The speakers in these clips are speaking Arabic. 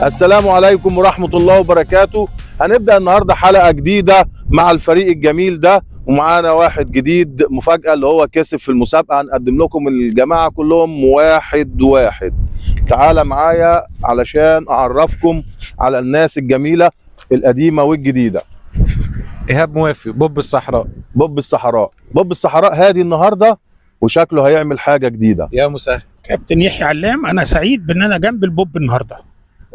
السلام عليكم ورحمة الله وبركاته. هنبدأ النهاردة حلقة جديدة مع الفريق الجميل ده، ومعانا واحد جديد مفاجأة اللي هو كسب في المسابقة. هنقدم لكم الجماعة كلهم واحد واحد. تعالى معايا علشان أعرفكم على الناس الجميلة القديمة والجديدة. إيهاب موافي، بوب الصحراء. بوب الصحراء هادي النهاردة وشكله هيعمل حاجة جديدة. يا مسهل. كابتن يحيى علام، انا سعيد بان انا جنب البوب النهارده.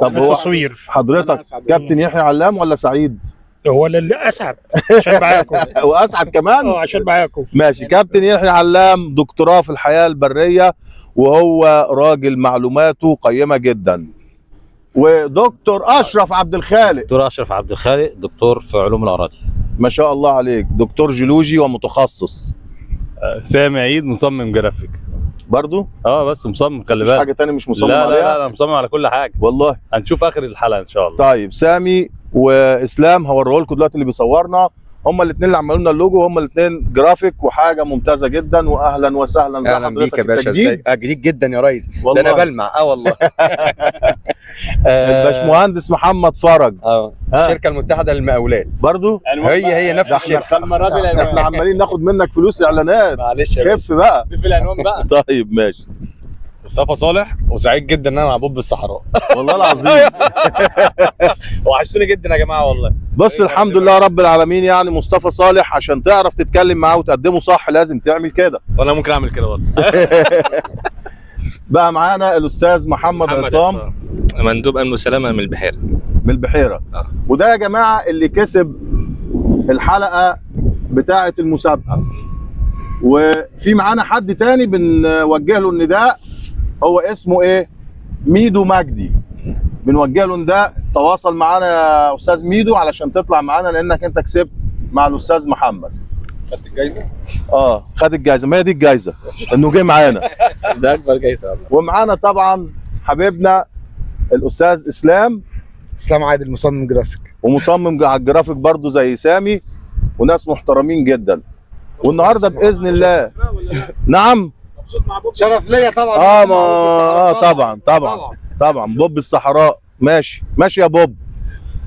طب هو التصوير حضرتك كابتن يحيى علام ولا سعيد؟ هو اللي اسعد عشان معاكم. واسعد كمان عشان معاكم. ماشي. كابتن يحيى علام دكتوراه في الحياة البرية، وهو راجل معلوماته قيمة جدا. ودكتور أشرف عبد الخالق. دكتور أشرف عبد الخالق دكتور في علوم الأراضي. ما شاء الله عليك، دكتور جيولوجي ومتخصص. سامي عيد مصمم جرافيك برضو؟ بس مصمم، خلي مش بالك. حاجة تاني مش مصمم لا عليها؟ لا لا، مصمم على كل حاجة والله. هنشوف آخر الحلقة إن شاء الله. طيب سامي وإسلام هوريه لكم دلوقتي اللي بيصورنا. هما الاثنين اللي عملوا لنا اللوجو، هما الاثنين جرافيك وحاجة ممتازة جدا. وأهلا وسهلا. زي اهلا بيك يا باشا. جديد؟ جديد جدا يا ريس. والله. ده انا بلمع والله. الباشمهندس محمد فرج. الشركه المتحده للمقاولات برضو؟ هي نفس الشركه. المرة دي احنا عمالين ناخد منك فلوس اعلانات. معلش يا باشا. خف بقى. في العنوان بقى. طيب ماشي. مصطفى صالح، وسعيد جدا ان انا مع بوب الصحراء. والله العظيم. وحشتوني جدا يا جماعة والله. بص الحمد لله رب العالمين. يعني مصطفى صالح عشان تعرف تتكلم معاه وتقدمه صح لازم تعمل كده. وانا ممكن اعمل كده برضه. بقى معانا الاستاذ محمد عصام، مندوب امن وسلامه من البحيره. من البحيره. وده يا جماعه اللي كسب الحلقه بتاعه المسابقه. وفي معانا حد تاني بنوجه له النداء، هو اسمه ايه؟ ميدو مجدي. بنوجه له نداء، تواصل معانا يا استاذ ميدو علشان تطلع معانا، لانك انت كسبت مع الاستاذ محمد. خدت الجايزة؟ خد الجايزه. ما هي دي الجايزه انه جه معانا. ده اكبر جايزة والله. ومعانا طبعا حبيبنا الاستاذ اسلام عادل، مصمم جرافيك. ومصمم على الجرافيك برضو زي سامي، وناس محترمين جدا. والنهارده باذن الله. نعم. شرف ليا طبعا. طبعا بوب الصحراء. ماشي يا بوب.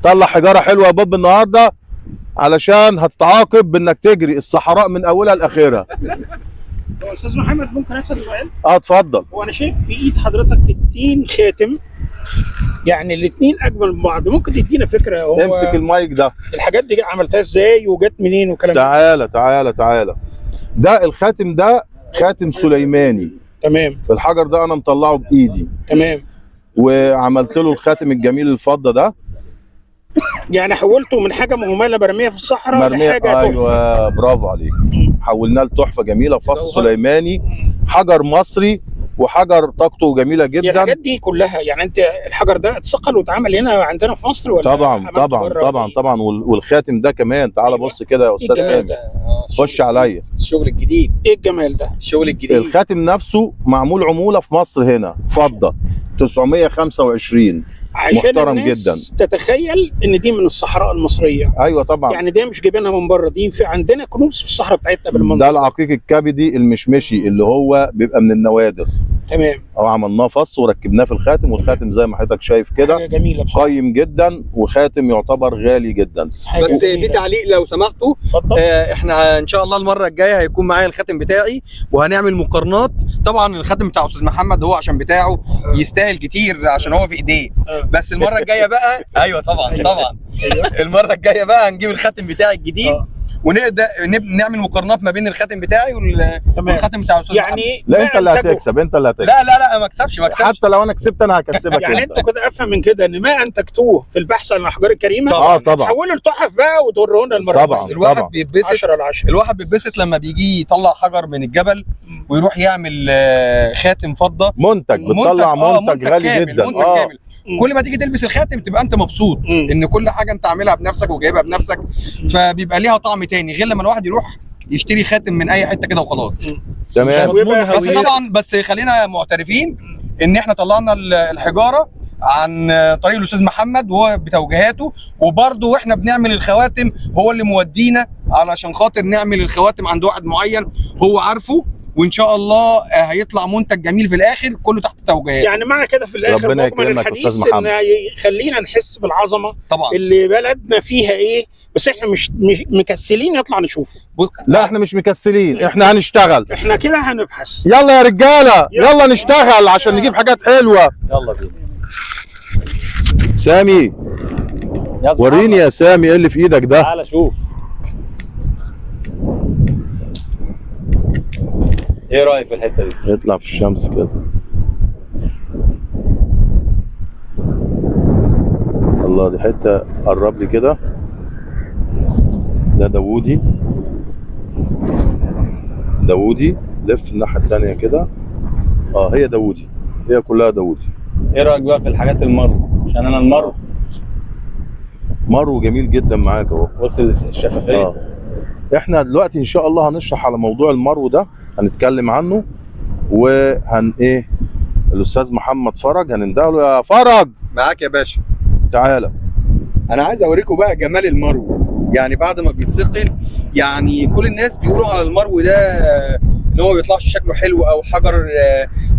طلع حجاره حلوه يا بوب النهارده، علشان هتتعاقب بانك تجري الصحراء من اولها لاخرها. استاذ محمد، ممكن اسال سؤال؟ اتفضل. هو انا شايف في ايد حضرتك 2 خاتم، يعني الاثنين اجمل من بعض. ممكن تدينا فكره؟ هو امسك المايك ده. الحاجات دي عملتها ازاي وجت منين وكلام؟ تعالى. ده الخاتم ده خاتم سليماني. تمام. الحجر ده انا مطلعه بايدي. تمام. وعملت له الخاتم الجميل الفضه ده. يعني حولته من حاجه مهمله مرميه في الصحراء لحاجه تحفه. ايوه برافو عليك. حولناه لتحفه جميله، فص سليماني، حجر مصري، وحجر طاقته جميله جدا. الحاجات دي كلها، يعني انت الحجر ده اتثقل واتعمل هنا عندنا في مصر ولا؟ طبعا. والخاتم ده كمان. تعال بص كده يا استاذ سامي. خش عليا. الشغل الجديد. ايه الجمال ده؟ الشغل الجديد. الخاتم نفسه معمول عموله في مصر هنا فضه 925. عشان محترم الناس جدا. تتخيل ان دي من الصحراء المصريه. ايوه طبعا. يعني ده مش جايبينها من بره، دي في عندنا كنوز في الصحراء بتاعتنا بالمنظر ده العقيق الكبدي المشمشي اللي هو بيبقى من النوادر. تمام. عملناه فص وركبناه في الخاتم، والخاتم زي ما حضرتك شايف كده حاجه جميله بصراحه. قيم جدا، وخاتم يعتبر غالي جدا. بس في تعليق لو سمحتوا. اتفضل. احنا ان شاء الله المره الجايه هيكون معايا الخاتم بتاعي، وهنعمل مقارنات. طبعا الخاتم بتاع استاذ محمد هو عشان بتاعه يستاهل كتير عشان هو في ايديه. بس المره الجايه بقى ايوه طبعا. المره الجايه بقى هنجيب الخاتم بتاعي الجديد، ونقدر نعمل مقارنات ما بين الخاتم بتاعي والخاتم بتاع الاستاذ محمد. يعني لا انت اللي هتكسب. لا ما اكسبش. حتى لو انا كسبت انا هكسبك. يعني انتوا كده افهم من كده ان ما انتجتوه في البحث عن الاحجار الكريمه طبعا تحولوا لتحف بقى وتورونا المره طبعا. الواحد بيتبسط 10/10. الواحد بيتبسط لما بيجي يطلع حجر من الجبل ويروح يعمل خاتم فضه. منتج بتطلع منتج غالي كامل. جدا. منتج كامل. كل ما تيجي تلبس الخاتم تبقى انت مبسوط ان كل حاجه انت عاملها بنفسك وجايبها بنفسك، فبيبقى ليها طعم تاني غير لما الواحد يروح يشتري خاتم من اي حته كده وخلاص. تمام. بس طبعا خلينا معترفين ان احنا طلعنا الحجاره عن طريق الاستاذ محمد وهو بتوجيهاته، وبرده واحنا بنعمل الخواتم هو اللي مودينا علشان خاطر نعمل الخواتم عند واحد معين هو عارفه، وان شاء الله هيطلع منتج جميل في الاخر كله تحت توجيهات. يعني معنى كده في الاخر ربنا مجمل يكرمك يا الحديث أستاذ محمد. ان يخلينا نحس بالعظمه طبعا اللي بلدنا فيها ايه، بس احنا مش مكسلين نطلع نشوفه. لا احنا مش مكسلين، احنا هنشتغل. احنا كده هنبحث. يلا يا رجاله يلا نشتغل عشان نجيب حاجات حلوه. يلا بينا. سامي وريني يا سامي ايه اللي في ايدك ده. تعالى شوف. ايه رايك في الحته دي؟ يطلع في الشمس كده. الله دي حته قرب لي كده. ده داوودي. داوودي لف الناحيه الثانيه كده. هي داوودي، هي كلها داوودي. ايه رايك بقى في الحاجات المرو؟ عشان انا المرو مرو جميل جدا معاك اهو. بص الشفافيه. احنا دلوقتي ان شاء الله هنشرح على موضوع المرو ده، هنتكلم عنه ايه الاستاذ محمد فرج هنندهله. يا فرج معاك يا باشا. تعالى. انا عايز اوريكم بقى جمال المرو. يعني بعد ما بيتثقل، يعني كل الناس بيقولوا على المرو ده ان هو ما بيطلعش شكله حلو او حجر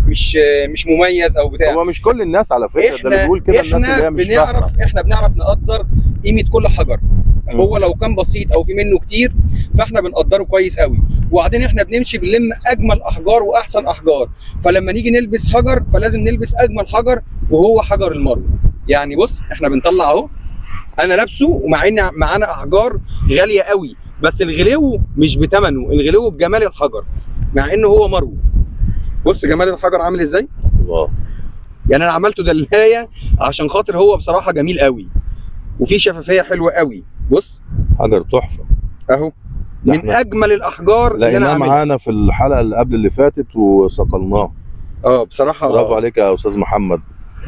مش مميز او بتاع. هو مش كل الناس على فكره، ده اللي بيقول كده الناس اللي هي مش فاهمه. احنا بنعرف نقدر قيمه كل حجر. هو لو كان بسيط او في منه كتير فاحنا بنقدره كويس قوي. وبعدين احنا بنمشي بنلم اجمل احجار واحسن احجار، فلما نيجي نلبس حجر فلازم نلبس اجمل حجر وهو حجر المرو. يعني بص احنا بنطلع اهو، انا لابسه ومع ان معانا احجار غاليه قوي، بس الغلو مش بثمنه، الغلو بجمال الحجر مع انه هو مرو. بص جمال الحجر عامل ازاي. الله. يعني انا عملته دلايه عشان خاطر هو بصراحه جميل قوي وفي شفافيه حلوه قوي. بص حجر تحفه اهو، من اجمل الاحجار اللي انا لقيناه عاملها. معانا في الحلقه اللي قبل اللي فاتت وصقلناه. بصراحه برافو عليك يا استاذ محمد.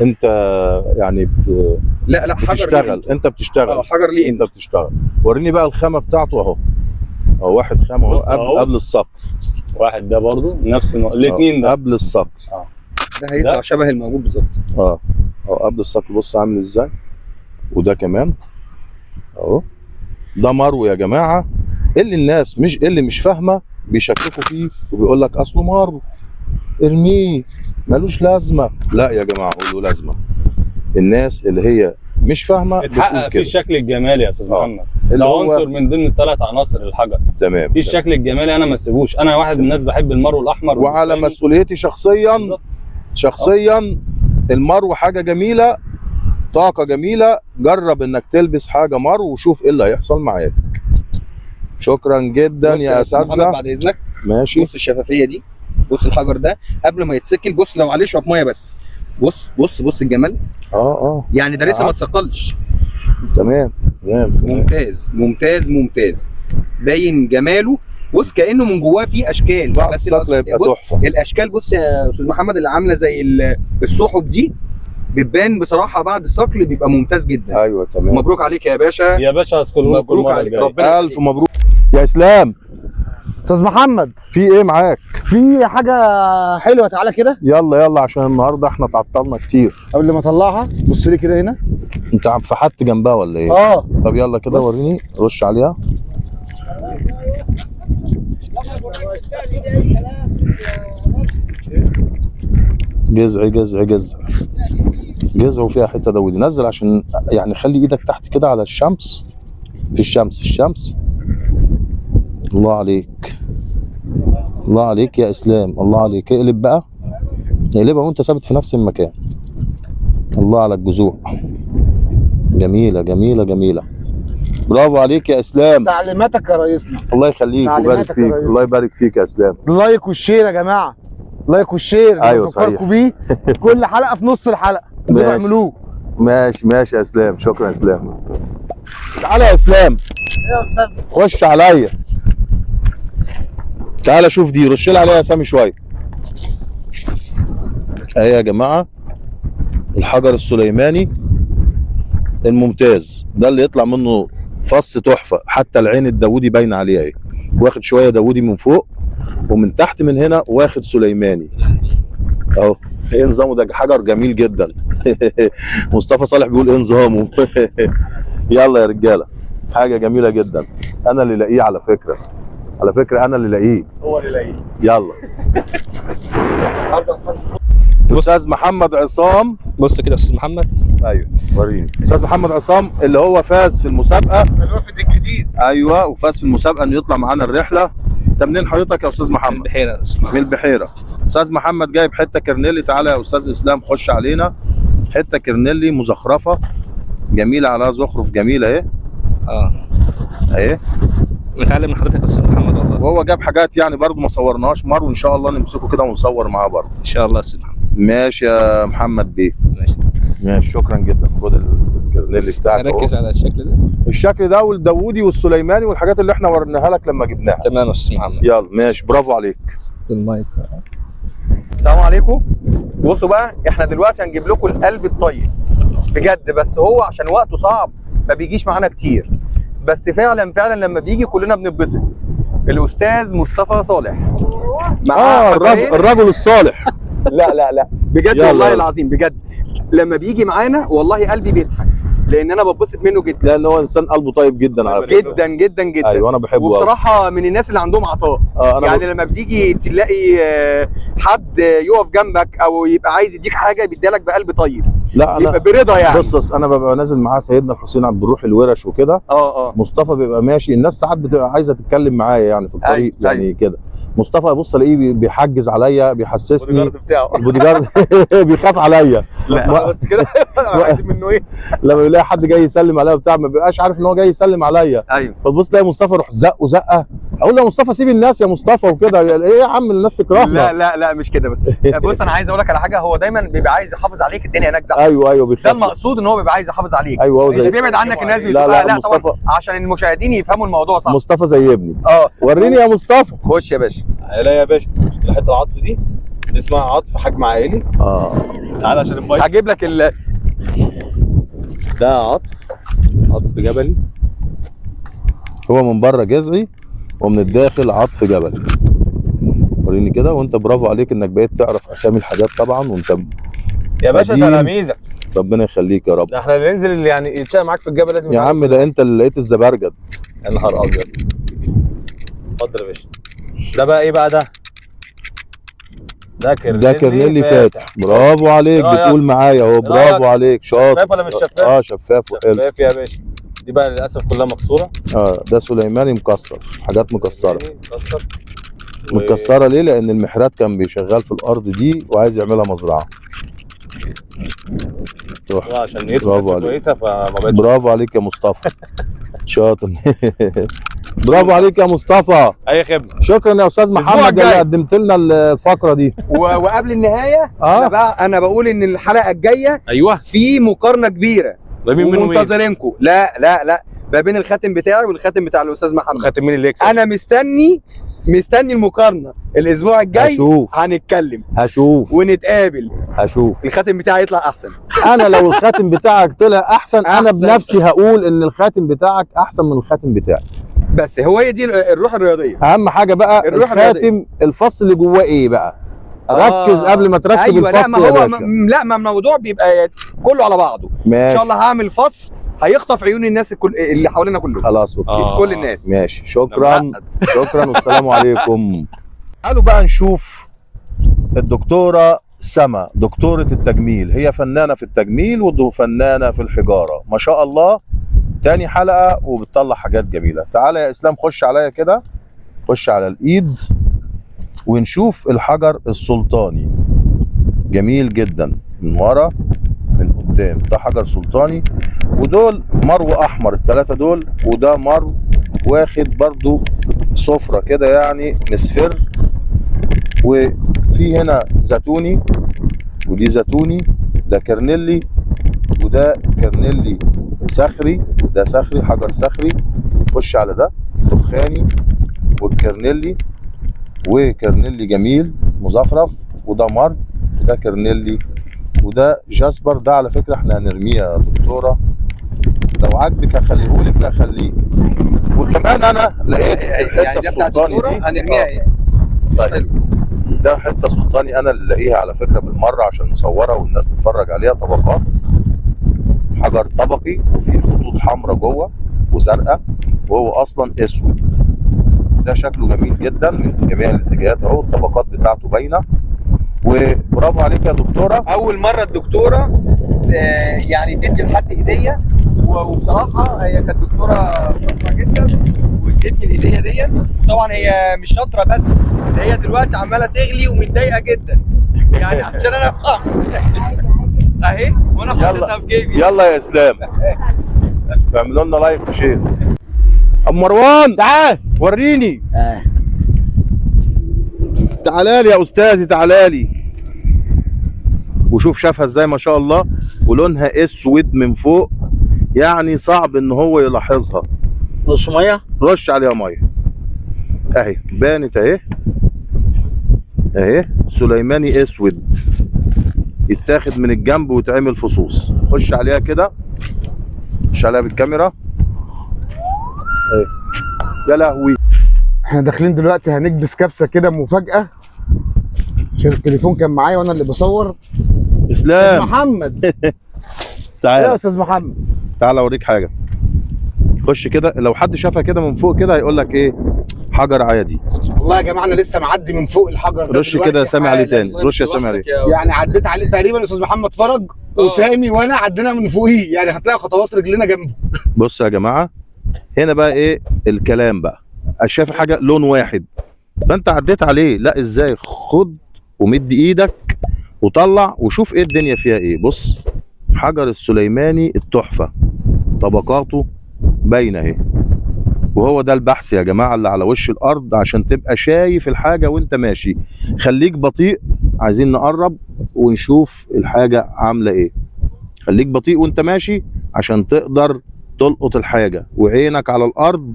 انت يعني لا حجر بتشتغل. انت بتشتغل. حجر ليه انت بتشتغل. وريني بقى الخامه بتاعته اهو. واحد خامه اهو قبل الصقل. واحد ده برضو نفس الاثنين ده قبل الصقل. ده هيطلع شبه الموجود بالظبط. اهو قبل الصقل. بص عامل ازاي. وده كمان اهو. ده مرو يا جماعه. الناس اللي مش فاهمه بيشككوا فيه وبيقول لك اصله مرو ارميه ملوش لازمه. لا يا جماعه قولوا لازمه. الناس اللي هي مش فاهمه اتحقق فيه الشكل الجمالي يا استاذ محمد. اللي ده هو عنصر من ضمن الثلاث عناصر الحجر. تمام. في الشكل الجمالي انا ما اسيبوش. انا واحد من الناس بحب المرو الاحمر وعلى مسؤوليتي شخصيا بالظبط. شخصيا المرو حاجه جميله، طاقه جميله. جرب انك تلبس حاجه مرو وشوف ايه اللي هيحصل معاك. شكرا جدا يا اساتذه. بعد اذنك ماشي. بص الشفافيه دي، بص الحجر ده قبل ما يتسكل، بص لو عليه شويه ميه بس، بص الجمال. يعني ده لسه ما اتثقلش. تمام. ممتاز باين جماله. بص كانه من جواه فيه اشكال، بس يبقى تحفه. الاشكال بص يا استاذ محمد اللي عامله زي السحب دي بتبان بصراحه بعد الصقل بيبقى ممتاز جدا. ايوه تمام. مبروك عليك يا باشا. يا باشا اسكله لكم مبروك عليك. ربنا الف مبروك يا اسلام. استاذ محمد في ايه معاك؟ في حاجه حلوه، تعالى كده. يلا عشان النهارده احنا اتعطلنا كتير. قبل ما اطلعها بص لي كده هنا. انت فحت جنبها ولا ايه؟ طب يلا كده وريني. رش عليها. جزع وفيها حته داوودي. نزل عشان يعني خلي ايدك تحت كده على الشمس. في الشمس. الله عليك يا اسلام. الله عليك. اقلب بقى. اقلبها وانت ثابت في نفس المكان. الله على الجذوع. جميله. برافو عليك يا اسلام. تعليماتك يا ريسنا. الله يخليك ويبارك فيك. الله يبارك فيك يا اسلام. اللايك والشير يا جماعه. لايك والشير. ايوه صحيح. بيه كل حلقه في نص الحلقه بتعملوه. ماشي يا اسلام. شكرا يا اسلام. تعالى يا اسلام. ايه يا استاذ؟ خش عليا. تعالى شوف دي. رش لي عليها يا سامي شويه. اهي يا جماعه الحجر السليماني الممتاز ده اللي يطلع منه فص تحفه. حتى العين الداوودي باينه عليها اهي. واخد شويه داوودي من فوق ومن تحت من هنا واخد سليماني اهو. ايه نظامه ده؟ حجر جميل جدا. مصطفى صالح بيقول ايه نظامه. يلا يا رجاله. حاجه جميله جدا. انا اللي لاقيه على فكره. على فكره انا اللي لاقيه. هو اللي لاقيه. يلا. استاذ محمد عصام. بص كده يا استاذ محمد. ايوه وريني. استاذ محمد عصام اللي هو فاز في المسابقه، الوافد الجديد. ايوه، وفاز في المسابقه انه يطلع معانا الرحله. انت منين حضرتك يا استاذ محمد؟ البحيره يا أستاذ محمد. من البحيره. استاذ محمد جايب حته كرنيلي. تعالى يا استاذ اسلام خش علينا. حته كرنيلي مزخرفه جميله، عليها زخرف جميله اهي. اهي متعلم من حضرتك يا استاذ محمد والله. وهو جاب حاجات يعني برضو ما صورناهاش مر، وان شاء الله نمسكه كده ونصور معاه برضو. ان شاء الله يا استاذ محمد. ماشي يا محمد بيه. ماشي. ماشي شكرا جدا. خد الكرنيلي بتاعك اهو. ركز على الشكل ده. الشكل ده والداوودي والسليماني والحاجات اللي احنا وريناها لك لما جبناها. تمام يا استاذ محمد. يلا ماشي، برافو عليك. المايك. السلام عليكم. بصوا بقى، احنا دلوقتي هنجيب لكم القلب الطيب بجد، بس هو عشان وقته صعب ما بيجيش معانا كتير، بس فعلا لما بيجي كلنا بنتبسط. الاستاذ مصطفى صالح معاه الرجل الصالح. لا بجد يلا والله يلا. العظيم بجد لما بيجي معانا والله قلبي بيضحك، لان انا بتبسط منه جدا. لان هو انسان قلبه طيب جدا على فكره. جدا جدا جدا. ايوه انا بحبه. وبصراحه من الناس اللي عندهم عطاء. أنا يعني لما بتيجي تلاقي حد يقف جنبك او يبقى عايز يديك حاجه بيديلك بقلب طيب. لا يبقى برضا يعني. بص انا ببقى نازل معاه سيدنا الحسين عبد الروح الورش وكده. مصطفى بيبقى ماشي، الناس ساعات بتبقى عايزه تتكلم معايا يعني في الطريق. يعني كده مصطفى بص الاقيه بيحجز عليا، بيحسسني البودي جارد بيخاف عليا. لا بس كده عايز منه ايه؟ لما بيلاقي حد جاي يسلم عليا وبتاع ما بيبقاش عارف ان هو جاي يسلم عليا. ايوه. فتبص تلاقي مصطفى يروح زقه، اقول له يا مصطفى سيب الناس يا مصطفى وكده. ايه يا عم الناس تكرهنا. لا مش كده بس. بص انا عايز اقول لك على حاجه، هو دايما بيبقى عايز يحافظ عليك، الدنيا هناك زحمه. ايوه بيخاف. ده المقصود، ان هو بيبقى عايز يحافظ عليك. ايوه هو مش زي بيبعد عنك الناس لا طبعا مصطفى عشان المشاهدين يفهموا الموضوع صح. مصطفى زي ابني. وريني يا مصطفى. خش يا باشا. لا يا باشا، شفت الحته العطف دي اسمها عطف حجم عائلي. تعالى عشان المايك. هجيب لك ده عطف جبلي. هو من بره جذعي ومن الداخل عطف جبلي. وريني كده. وانت برافو عليك انك بقيت تعرف اسامي الحاجات طبعا، وانت يا باشا قديم. تلاميذك. ربنا يخليك يا رب. ده احنا اللي ننزل اللي يعني يتشاء معاك في الجبل لازم يا عم ده انت اللي لقيت الزبرجد. يا نهار ابيض. اتفضل يا باشا. ده بقى ايه بقى ده؟ ده كرنيلي فاتح. برافو عليك. بتقول معايا اهو. برافو عليك. شاطر. شفاف ولا مش شفاف؟ شفاف وحلو. شفاف يا باشا. دي بقى للاسف كلها مكسوره. ده سليماني مكسر، حاجات مكسره. متكسره ليه؟ لان المحرات كان بيشغل في الارض دي وعايز يعملها مزرعه. عشان يثبت كويسه فما بقتش. برافو عليك يا مصطفى. شاطر. برافو عليك يا مصطفى. اي خدمه. شكرا يا استاذ محمد اللي قدمت لنا الفقره دي. وقبل النهايه انا بقول ان الحلقه الجايه ايوه في مقارنه كبيره ومنتظرينكم. لا ما بين الخاتم بتاعي والخاتم بتاع الاستاذ محمد. خاتم مين اللي يكسب؟ انا مستني المقارنه الاسبوع الجاي. هنتكلم هشوف ونتقابل. هشوف الخاتم بتاعي يطلع احسن. انا لو الخاتم بتاعك طلع احسن انا بنفسي هقول ان الخاتم بتاعك احسن من الخاتم بتاعي. بس هي دي الروح الرياضيه. اهم حاجه بقى الخاتم الفص اللي جواه ايه بقى. ركز قبل ما تركب. أيوة. الفص لا ما هو يا باشا. لا ما الموضوع بيبقى كله على بعضه. ماشي. ان شاء الله هعمل فص هيخطف عيون الناس اللي حوالينا كلهم. خلاص اوكي. كل الناس. ماشي. شكرا والسلام عليكم. تعالوا بقى نشوف الدكتوره سما، دكتوره التجميل. هي فنانه في التجميل وفنانه في الحجاره ما شاء الله. تاني حلقه وبتطلع حاجات جميله. تعالى يا اسلام خش عليا كده. خش على الايد ونشوف الحجر السلطاني. جميل جدا من ورا من قدام. ده حجر سلطاني ودول مرو احمر الثلاثه دول. وده مرو واخد برضو صفرة كده يعني مصفر. وفي هنا زيتوني ودي زيتوني. ده كرنيلي وده كرنيلي صخري. ده صخري حجر صخري. خش على ده دخاني والكرنيلي وكرنيلي جميل مزخرف. وده مر. ده كرنيلي وده جاسبر. ده على فكره احنا هنرميه يا دكتوره. لو عاجبك هخليهولك. لا خليه. وكمان انا لقيت يعني ده بتاع الدكتوره هنرميها ايه؟ حلو. ده حته سلطاني انا اللي لاقيها على فكره بالمره عشان نصورها والناس تتفرج عليها. طبقات حجر طبقي وفي خطوط حمراء جوه وزرقاء وهو اصلا اسود. ده شكله جميل جدا من جميع الاتجاهات اهو، الطبقات بتاعته باينه. وبرافو عليك يا دكتوره. اول مره الدكتوره يعني تدي لحد هديه، وبصراحه هي كانت دكتوره شاطره جدا وادتني الهديه دي. طبعا هي مش شاطره بس، ده هي دلوقتي عماله تغلي ومتضايقه جدا يعني عشان انا اهي وانا حاططها في جيبي. يلا يا اسلام اعملوا لنا لايك وشير. ام مروان تعال وريني. تعالى لي يا استاذي، تعالى لي وشوف شافها ازاي ما شاء الله، ولونها اسود من فوق يعني صعب ان هو يلاحظها. نص ميه، رش عليها ميه اهي، بانت اهي اهي. سليماني اسود يتاخد من الجنب ويتعمل فصوص. خش عليها كده، خش عليها بالكاميرا اهي. يا لهوي، احنا داخلين دلوقتي هنكبس كبسه كده مفاجاه عشان التليفون كان معايا وانا اللي بصور. اسلام محمد ايه يا تعالى استاذ محمد؟ تعالى اوريك حاجه. خش كده، لو حد شافها كده من فوق كده هيقول لك ايه، حجر عادي. والله يا جماعه انا لسه معدي من فوق الحجر ده رش كده يا سامي عليه تاني، رش يا سامي عليه. يعني عديت عليه تقريبا استاذ محمد فرج وسامي وانا عدينا من فوقيه، يعني هتلاقي خطوات رجلنا جنبه. بص يا جماعه، هنا بقى ايه الكلام بقى. شايف حاجه لون واحد فانت عديت عليه، لا ازاي؟ خد ومد ايدك وطلع وشوف ايه الدنيا فيها ايه. بص حجر السليماني التحفه، طبقاته باينه اهي. وهو ده البحث يا جماعه اللي على وش الارض، عشان تبقى شايف الحاجه وانت ماشي. خليك بطيء، عايزين نقرب ونشوف الحاجه عامله ايه. خليك بطيء وانت ماشي عشان تقدر تلقط الحاجه، وعينك على الارض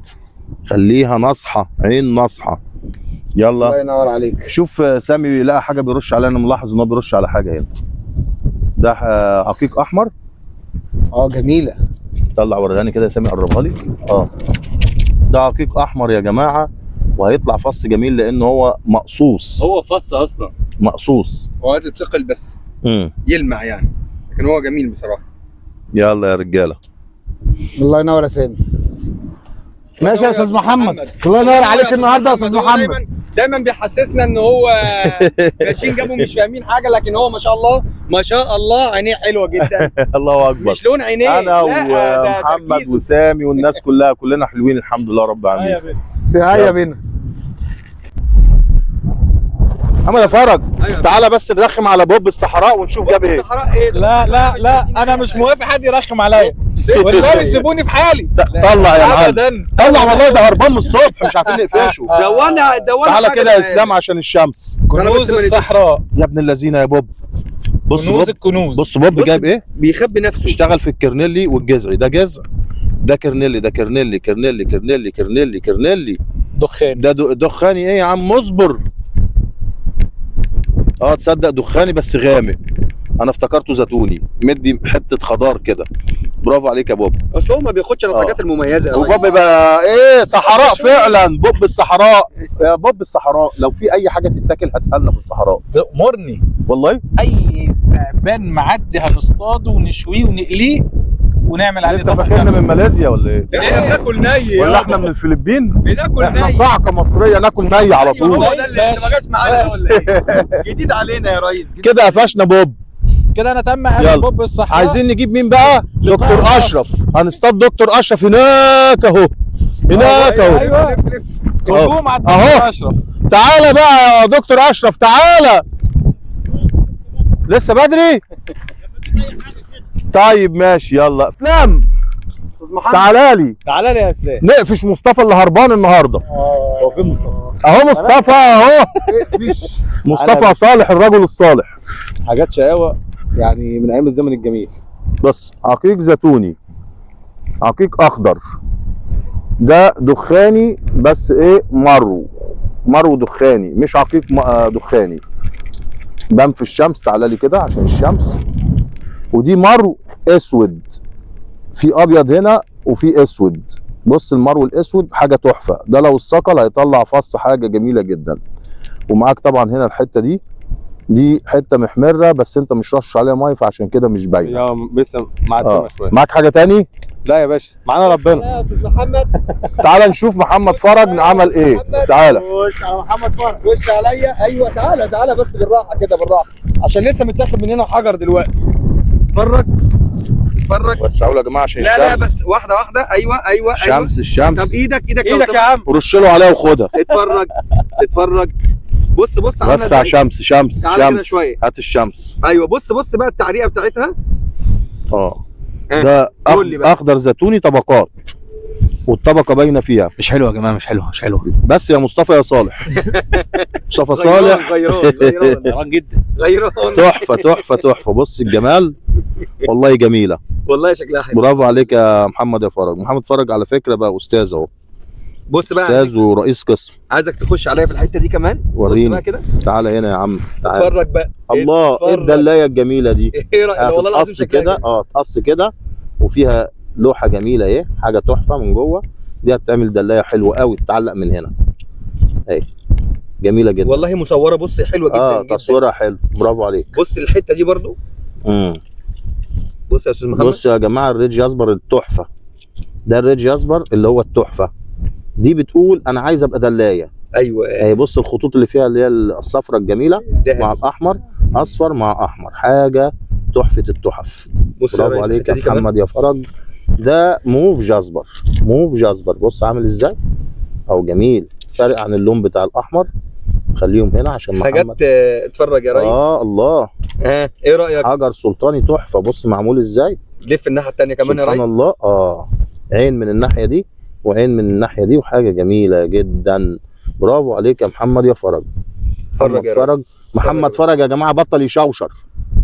خليها ناصحه، عين ناصحه. يلا الله ينور عليك. شوف سامي لقى حاجه بيرش عليها، انا ملاحظ ان هو بيرش على حاجه هنا. ده عقيق احمر. جميله. طلع وريهاني كده يا سامي، قربها لي. ده عقيق احمر يا جماعه، وهيطلع فص جميل لان هو مقصوص. هو فص اصلا مقصوص. هو هتتثقل بس يلمع يعني، لكن هو جميل بصراحه. يلا يا رجاله. الله ينور يا سامي. ماشي يا استاذ محمد، الله ينور عليك النهارده يا استاذ محمد. دايما بيحسسنا ان هو ماشيين جنبه مش فاهمين حاجه، لكن هو ما شاء الله ما شاء الله عينيه حلوه جدا. الله اكبر. مش لون عينيه، انا ومحمد وسامي والناس كلنا حلوين الحمد لله رب العالمين. هيا بينا. محمد يا فرج، تعالى بس نرخم على بوب الصحراء ونشوف جاب ايه. لا لا لا، انا مش موافق حد يرخم عليا والله، سيبوني في حالي. طلع يا معلم، ابدا طلع والله، ده هربان من الصبح مش عارفين نقفشه. دوانا تعالى كده يا اسلام عشان الشمس. كنوز الصحراء يا ابن الذين يا بوب. بص كنوز بوب، الكنوز. بص بوب جايب ايه؟ بيخبي نفسه. اشتغل في الكرنيلي والجذعي. ده جذع، ده كرنيلي، ده كرنيلي كرنيلي كرنيلي كرنيلي كرنيلي. دخان. ده دخاني ايه يا عم؟ اصبر. تصدق دخاني بس غامق، انا افتكرته زيتوني مدي حته خضار كده. برافو عليك يا بوب. اصل هو ما بياخدش الحاجات المميزه قوي. وبوب بقى ايه، صحراء فعلا. بوب الصحراء يا بوب الصحراء، لو في اي حاجه تتاكل هاتها لنا في الصحراء. ده امرني والله اي تعبان معدي هنصطاده ونشويه ونقليه ونعمل عليه انت طبق فاكرنا كبسة. من ماليزيا ولا ايه؟ احنا بناكل ني ولا احنا من الفلبين؟ بناكل احنا ني. صعقه مصريه ناكل ني على طول. هو ده اللي ما جاش معانا ولا ايه؟ جديد علينا يا ريس. كده قفشنا بوب. كده انا تم يلا. قلب بوب الصحراء. عايزين نجيب مين بقى؟ دكتور اشرف. هنصطاد دكتور اشرف هناك اهو، هناك اهو. ايوه هجوم على أهو. الدكتور اشرف. تعالى بقى يا دكتور اشرف، تعالى. لسه بدري؟ طيب ماشي، يلا اسلام استاذ محمد تعالى لي تعالى لي يا اسلام. نقفش مصطفى اللي هربان النهارده. هو فين مصطفى؟ اهو مصطفى اهو، مفيش. مصطفى صالح الرجل الصالح. حاجات شقاوه يعني من ايام الزمن الجميل. بص عقيق زيتوني، عقيق اخضر، ده دخاني بس ايه، مرو دخاني مش عقيق دخاني. بان في الشمس، تعالى لي كده عشان الشمس. ودي مرو اسود، في ابيض هنا وفي اسود. بص المرو الاسود حاجه تحفه، ده لو الصقل هيطلع فص حاجه جميله جدا. ومعاك طبعا هنا الحته دي حته محمره بس انت مش رشش عليها ميه فعشان كده مش باينه. يا لسه معتمه شويه. معاك حاجه تاني؟ لا يا باشا معانا ربنا. يا استاذ محمد تعال نشوف محمد فرج عمل ايه. تعالى خش على محمد فرج، خش عليا. ايوه تعالى بس بالراحه كده بالراحه، عشان لسه متاخد مننا حجر دلوقتي. اتفرج وسعوا له يا جماعه عشان لا الشمس. بس واحده. ايوه الشمس طب ايدك يا عم. ورش له عليها وخدها. اتفرج بص عامله وسع. ازاي. شمس تعالى كده شوية. هات الشمس. ايوه بص بقى التعريقه بتاعتها. ده قول لي بقى. اخضر زيتوني طبقات، والطبقه باينه فيها. مش حلوه يا جماعه، مش حلوه. بس يا مصطفى يا صالح. مصطفى صالح غيران جدا. تحفه. بص الجمال، والله جميله. والله شكلها حلو. برافو عليك يا محمد يا فرج. محمد فرج على فكره بقى استاذ اهو. بص بقى استاذ ورئيس قسم. عايزك تخش عليا في الحته دي كمان. وريني. بص بقى كده. تعالى هنا يا عم. اتفرج بقى. الله، ايه الدلايه الجميله دي. ايه رايك؟ والله العظيم تقص كده. تقص كده وفيها لوحه جميله اهي، حاجه تحفه من جوه. دي هتعمل دلايه حلوه قوي تتعلق من هنا اهي، جميله جدا والله مصوره. بص حلوه جدا تصويرها حلو. برافو عليك. بص الحته دي برضو. بص يا استاذ محمد. بص يا جماعه الريد جاسبر التحفه ده، الريد جاسبر اللي هو التحفه دي، بتقول انا عايز ابقى دلايه. ايوه اهي بص الخطوط اللي فيها اللي هي الصفراء الجميله مع الاحمر، اصفر مع احمر، حاجه تحفه التحف. برافو عليك يا محمد يا فرج. ده موف جاسبر. بص عامل ازاي اهو، جميل. فارق عن اللون بتاع الاحمر. خليهم هنا عشان محمد. حاجات. اتفرج يا ريس. الله. ايه رايك؟ حجر سلطاني تحفه. بص معمول ازاي. لف الناحيه الثانيه كمان يا ريس. سبحان الله. عين من الناحيه دي وعين من الناحيه دي، وحاجه جميله جدا. برافو عليك يا محمد يا فرج. محمد فرج يا جماعه بطل يشوشر.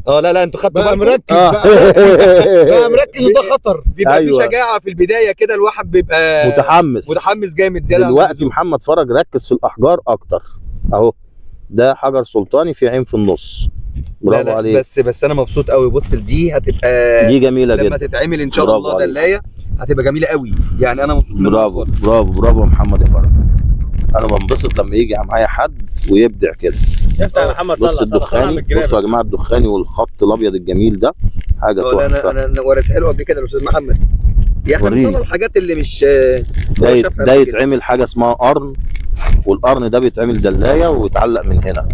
لا انتوا خدتوا بقى بالكم. مركز بقى مركز، وده خطر. بيبقى في شجاعه في البدايه كده، الواحد بيبقى متحمس جامد زياده. دلوقتي محمد فرج ركز في الاحجار اكتر اهو. ده حجر سلطاني في عين في النص. برافو عليك. بس انا مبسوط قوي. بص دي هتبقى دي جميله لما جدا. تتعمل ان شاء الله دلايه هتبقى جميله قوي. يعني انا مبسوط. برافو يا محمد يا فرج. انا بنبسط لما يجي معايا حد ويبدع كده. افتح يا محمد. بص الدخاني. بصوا يا جماعه الدخاني والخط الابيض الجميل ده، حاجه تحفه. انا وريتها له قبل كده الاستاذ محمد. يعني من الحاجات اللي مش ده يتعمل حاجه اسمها قرن، والقرن ده بيتعمل دلايه ويتعلق من هنا،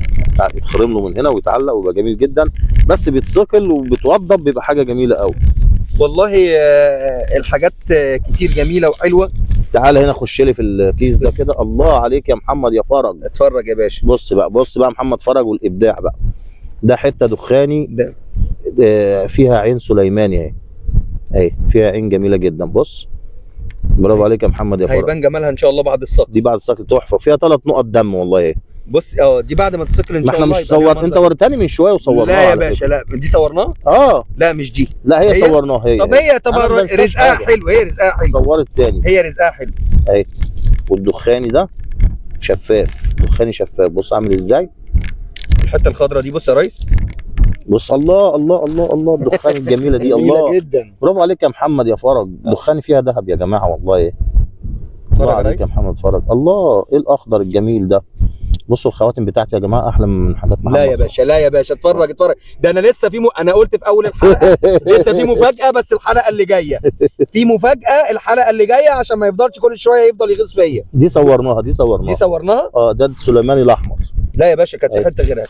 يتخرم له من هنا ويتعلق ويبقى جميل جدا. بس بيتثقل وبتوضب، بيبقى حاجه جميله قوي. والله الحاجات كتير جميله وحلوه. تعالى هنا خش لي في الكيس ده كده. الله عليك يا محمد يا فرج. اتفرج يا باشا. بص بقى محمد فرج والابداع بقى. ده حته دخاني ده. فيها عين سليماني اهي فيها عين جميله جدا. بص برافو عليك يا محمد يا فرج. هيبان جمالها ان شاء الله بعد الصقل. دي بعد الصقل تحفه، فيها 3 نقط دم والله اهي. بص دي بعد ما تسكر ان شاء الله. ما احنا مش صور، انت وريتني من شويه وصورناها. لا يا باشا لا دي صورناها. لا مش دي. لا هي صورناها هي. طب هي رزقها حلو. هي رزقها حلو. صورت تاني. هي رزقها حلو اهي. والدخاني ده شفاف، دخاني شفاف. بص عامل ازاي الحته الخضراء دي. بص يا ريس. بص الله الدخان الجميله دي. الله جدا. برافو عليك يا محمد يا فرج. دخاني فيها ذهب يا جماعه والله. برافو عليك يا محمد فرج. الله ايه الاخضر الجميل ده. بصوا الخواتم بتاعتي يا جماعه احلى من حاجات محمد. لا يا باشا اتفرج. ده انا لسه انا قلت في اول الحلقه لسه في مفاجاه. بس الحلقه اللي جايه في مفاجاه. الحلقه اللي جايه عشان ما يفضلش كل شويه يفضل يغيظ فيا. دي صورناها. ده السليماني الاحمر. لا يا باشا كانت في حته غيرها.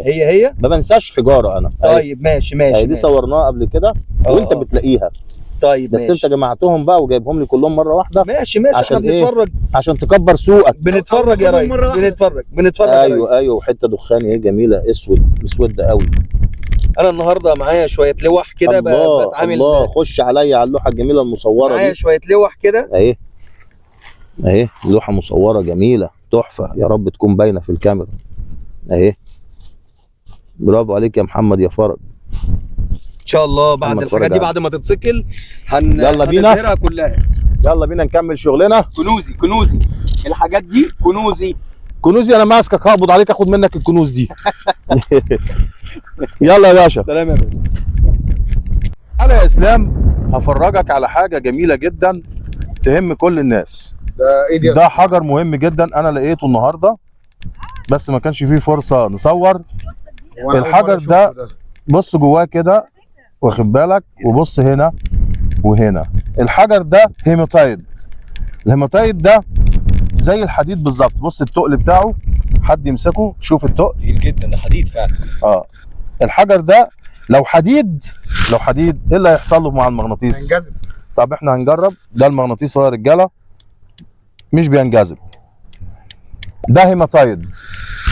هي ما بنساش حجاره انا. طيب ماشي دي صورناها قبل كده وانت بتلاقيها. طيب بس انت جمعتهم بقى وجايبهم لي كلهم مره واحده. ماشي احنا بنتفرج عشان تكبر سوقك. بنتفرج يا ريس. بنتفرج. ايوه وحته دخاني اهي جميله. اسود قوي. انا النهارده معايا شويه لوح كده بتعامل. الله خش عليا على اللوحه الجميله المصوره دي. معايا شويه لوح كده اهي لوحه مصوره جميله تحفه. يا رب تكون باينه في الكاميرا اهي. برافو عليك يا محمد يا فرج. ان شاء الله بعد الحاجات دي بعد ما تتسكل يلا بينا كلها. يلا بينا نكمل شغلنا. كنوزي الحاجات دي كنوزي. انا ماسكك هقبض عليك اخد منك الكنوز دي. يلا يا باشا. سلام يا باشا. انا يا اسلام هفرجك على حاجه جميله جدا تهم كل الناس. ده حجر مهم جدا انا لقيته النهارده بس ما كانش فيه فرصه نصور. الحجر ده بص جواه كده واخد بالك، وبص هنا وهنا. الحجر ده هيماتايد. الهيماتايد ده زي الحديد بالظبط. بص التقل بتاعه، حد يمسكه شوف التقل تقيل جدا، ده حديد فعلا. الحجر ده لو حديد ايه اللي هيحصل له مع المغناطيس؟ هينجذب. طب احنا هنجرب. ده المغناطيس يا رجاله مش بينجذب. ده هيماتايد.